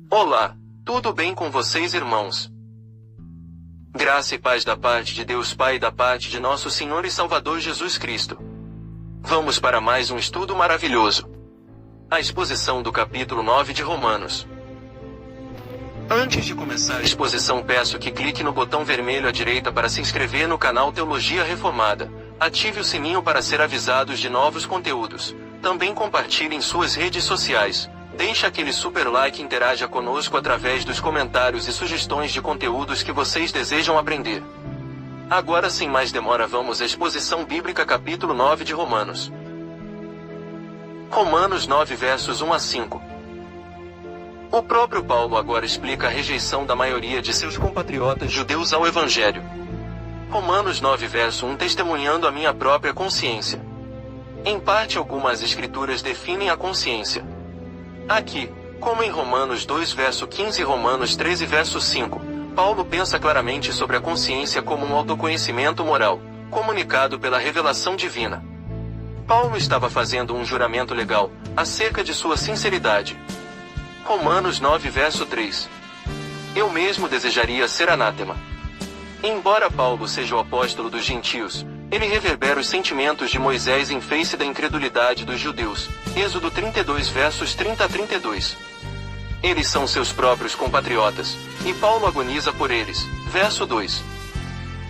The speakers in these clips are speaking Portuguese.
Olá, tudo bem com vocês, irmãos? Graça e paz da parte de Deus Pai e da parte de nosso Senhor e Salvador Jesus Cristo. Vamos para mais um estudo maravilhoso. A exposição do capítulo 9 de Romanos. Antes de começar a exposição, peço que clique no botão vermelho à direita para se inscrever no canal Teologia Reformada. Ative o sininho para ser avisados de novos conteúdos. Também compartilhe em suas redes sociais. Deixe aquele super like e interaja conosco através dos comentários e sugestões de conteúdos que vocês desejam aprender. Agora, sem mais demora, vamos à exposição bíblica capítulo 9 de Romanos. Romanos 9 versos 1 a 5. O próprio Paulo agora explica a rejeição da maioria de seus compatriotas judeus ao Evangelho. Romanos 9 verso 1, testemunhando a minha própria consciência. Em parte, algumas escrituras definem a consciência. Aqui, como em Romanos 2 verso 15 e Romanos 13 verso 5, Paulo pensa claramente sobre a consciência como um autoconhecimento moral, comunicado pela revelação divina. Paulo estava fazendo um juramento legal, acerca de sua sinceridade. Romanos 9 verso 3. Eu mesmo desejaria ser anátema. Embora Paulo seja o apóstolo dos gentios, ele reverbera os sentimentos de Moisés em face da incredulidade dos judeus. Êxodo 32 versos 30 a 32. Eles são seus próprios compatriotas, e Paulo agoniza por eles. Verso 2.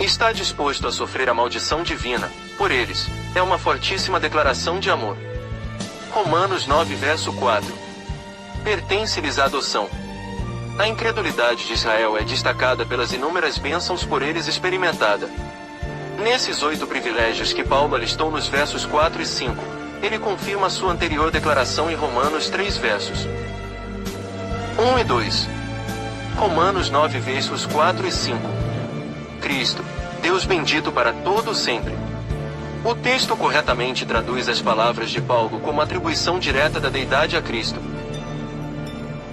Está disposto a sofrer a maldição divina, por eles. É uma fortíssima declaração de amor. Romanos 9 verso 4. Pertence-lhes a adoção. A incredulidade de Israel é destacada pelas inúmeras bênçãos por eles experimentada. Nesses 8 privilégios que Paulo alistou nos versos 4 e 5, ele confirma sua anterior declaração em Romanos 3 versos 1 e 2. Romanos 9 versos 4 e 5. Cristo, Deus bendito para todo sempre. O texto corretamente traduz as palavras de Paulo como atribuição direta da deidade a Cristo.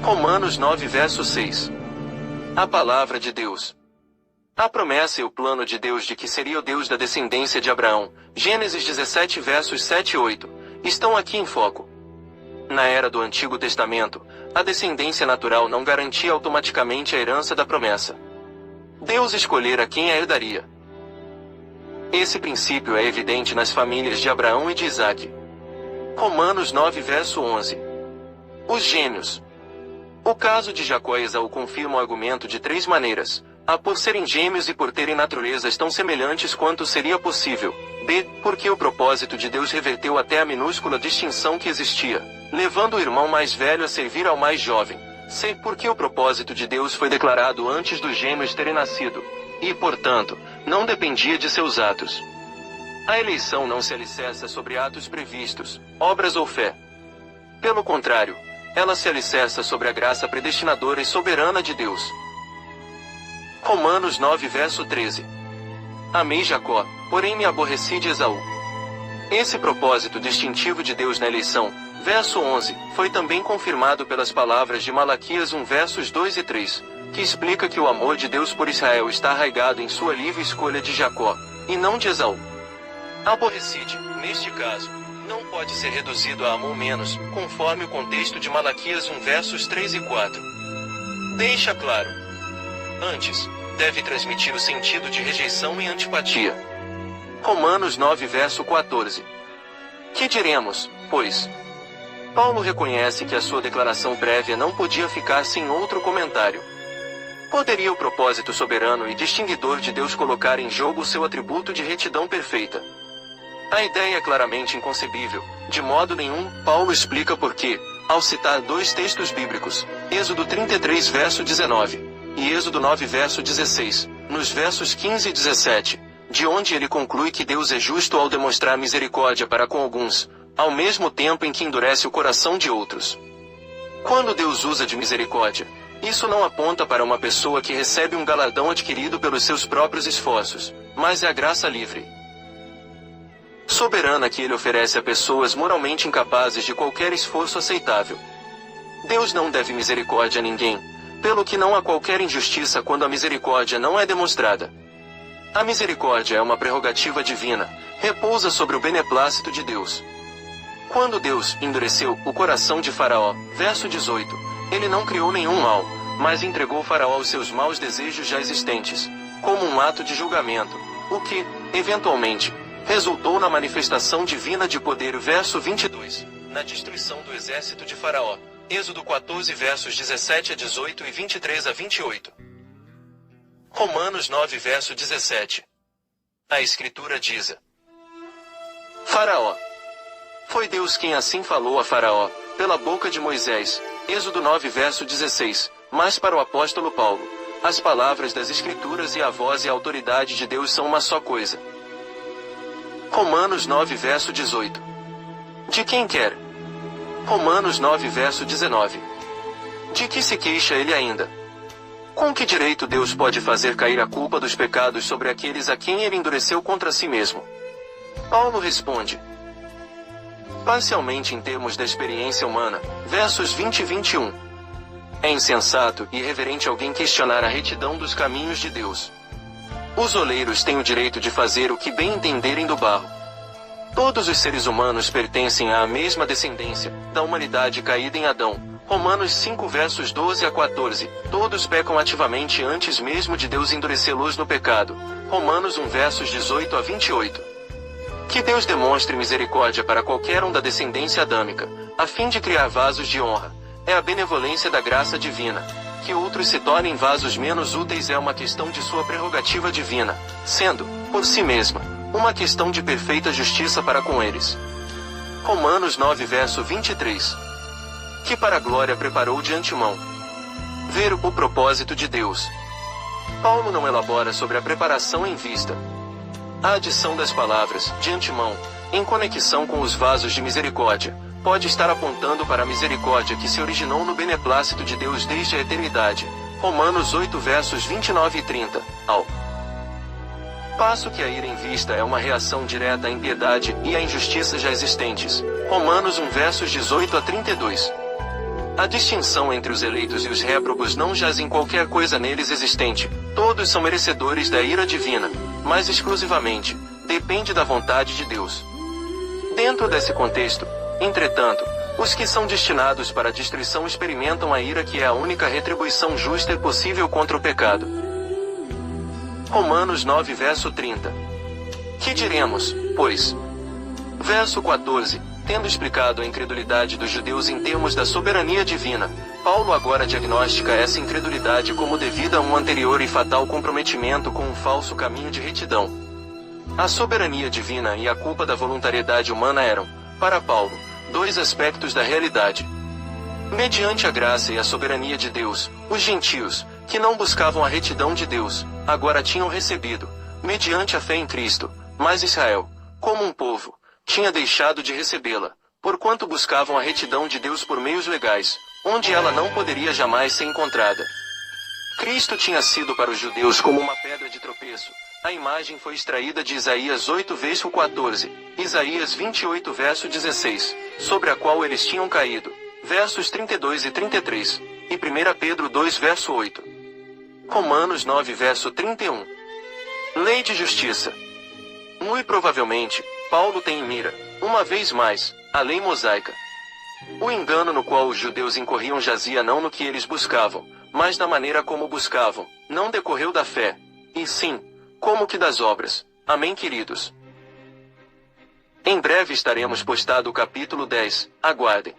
Romanos 9 verso 6. A palavra de Deus. A promessa e o plano de Deus de que seria o Deus da descendência de Abraão, Gênesis 17 versos 7 e 8, estão aqui em foco. Na era do Antigo Testamento, a descendência natural não garantia automaticamente a herança da promessa. Deus escolhera quem a herdaria. Esse princípio é evidente nas famílias de Abraão e de Isaque. Romanos 9 verso 11. Os gêmeos. O caso de Jacó e Esaú confirma o argumento de 3 maneiras. A, por serem gêmeos e por terem naturezas tão semelhantes quanto seria possível. B, porque o propósito de Deus reverteu até a minúscula distinção que existia, levando o irmão mais velho a servir ao mais jovem. C, porque o propósito de Deus foi declarado antes dos gêmeos terem nascido, e, portanto, não dependia de seus atos. A eleição não se alicerça sobre atos previstos, obras ou fé. Pelo contrário, ela se alicerça sobre a graça predestinadora e soberana de Deus. Romanos 9 verso 13. Amei Jacó, porém me aborreci de Esaú. Esse propósito distintivo de Deus na eleição, verso 11, foi também confirmado pelas palavras de Malaquias 1 versos 2 e 3, que explica que o amor de Deus por Israel está arraigado em sua livre escolha de Jacó, e não de Esaú. Aborreci-te, neste caso, não pode ser reduzido a amor menos, conforme o contexto de Malaquias 1 versos 3 e 4. Deixa claro. Antes, deve transmitir o sentido de rejeição e antipatia. Romanos 9 verso 14. Que diremos, pois? Paulo reconhece que a sua declaração prévia não podia ficar sem outro comentário. Poderia o propósito soberano e distinguidor de Deus colocar em jogo o seu atributo de retidão perfeita? A ideia é claramente inconcebível. De modo nenhum, Paulo explica por quê, ao citar 2 textos bíblicos, Êxodo 33 verso 19, e Êxodo 9 verso 16, nos versos 15 e 17, de onde ele conclui que Deus é justo ao demonstrar misericórdia para com alguns, ao mesmo tempo em que endurece o coração de outros. Quando Deus usa de misericórdia, isso não aponta para uma pessoa que recebe um galardão adquirido pelos seus próprios esforços, mas é a graça livre, soberana que ele oferece a pessoas moralmente incapazes de qualquer esforço aceitável. Deus não deve misericórdia a ninguém, pelo que não há qualquer injustiça quando a misericórdia não é demonstrada. A misericórdia é uma prerrogativa divina, repousa sobre o beneplácito de Deus. Quando Deus endureceu o coração de Faraó, verso 18, Ele não criou nenhum mal, mas entregou Faraó aos seus maus desejos já existentes, como um ato de julgamento, o que, eventualmente, resultou na manifestação divina de poder. Verso 22, na destruição do exército de Faraó. Êxodo 14 versos 17 a 18 e 23 a 28. Romanos 9 verso 17. A Escritura diz: Faraó. Foi Deus quem assim falou a Faraó, pela boca de Moisés. Êxodo 9 verso 16. Mas para o apóstolo Paulo, as palavras das Escrituras e a voz e a autoridade de Deus são uma só coisa. Romanos 9 verso 18. De quem quer? Romanos 9 verso 19. De que se queixa ele ainda? Com que direito Deus pode fazer cair a culpa dos pecados sobre aqueles a quem ele endureceu contra si mesmo? Paulo responde: parcialmente em termos da experiência humana, versos 20 e 21. É insensato e irreverente alguém questionar a retidão dos caminhos de Deus. Os oleiros têm o direito de fazer o que bem entenderem do barro. Todos os seres humanos pertencem à mesma descendência, da humanidade caída em Adão. Romanos 5 versos 12 a 14. Todos pecam ativamente antes mesmo de Deus endurecê-los no pecado. Romanos 1 versos 18 a 28. Que Deus demonstre misericórdia para qualquer um da descendência adâmica, a fim de criar vasos de honra. É a benevolência da graça divina. Que outros se tornem vasos menos úteis é uma questão de sua prerrogativa divina, sendo, por si mesma, uma questão de perfeita justiça para com eles. Romanos 9 verso 23. Que para a glória preparou de antemão. Ver o propósito de Deus. Paulo não elabora sobre a preparação em vista. A adição das palavras, de antemão, em conexão com os vasos de misericórdia, pode estar apontando para a misericórdia que se originou no beneplácito de Deus desde a eternidade. Romanos 8 versos 29 e 30, ao passo que a ira em vista é uma reação direta à impiedade e à injustiça já existentes. Romanos 1 versos 18 a 32. A distinção entre os eleitos e os réprobos não jaz em qualquer coisa neles existente. Todos são merecedores da ira divina, mas exclusivamente, depende da vontade de Deus. Dentro desse contexto, entretanto, os que são destinados para a destruição experimentam a ira que é a única retribuição justa e possível contra o pecado. Romanos 9 verso 30. Que diremos, pois? Verso 14. Tendo explicado a incredulidade dos judeus em termos da soberania divina, Paulo agora diagnostica essa incredulidade como devida a um anterior e fatal comprometimento com um falso caminho de retidão. A soberania divina e a culpa da voluntariedade humana eram, para Paulo, dois aspectos da realidade. Mediante a graça e a soberania de Deus, os gentios, que não buscavam a retidão de Deus, agora tinham recebido, mediante a fé em Cristo, mas Israel, como um povo, tinha deixado de recebê-la, porquanto buscavam a retidão de Deus por meios legais, onde ela não poderia jamais ser encontrada. Cristo tinha sido para os judeus como uma pedra de tropeço. A imagem foi extraída de Isaías 8 verso 14, Isaías 28 verso 16, sobre a qual eles tinham caído, versos 32 e 33, e 1 Pedro 2 verso 8. Romanos 9 verso 31. Lei de justiça. Muito provavelmente, Paulo tem em mira, uma vez mais, a lei mosaica. O engano no qual os judeus incorriam jazia não no que eles buscavam, mas na maneira como buscavam, não decorreu da fé, e sim, como que das obras. Amém, queridos? Em breve estaremos postado o capítulo 10, aguardem.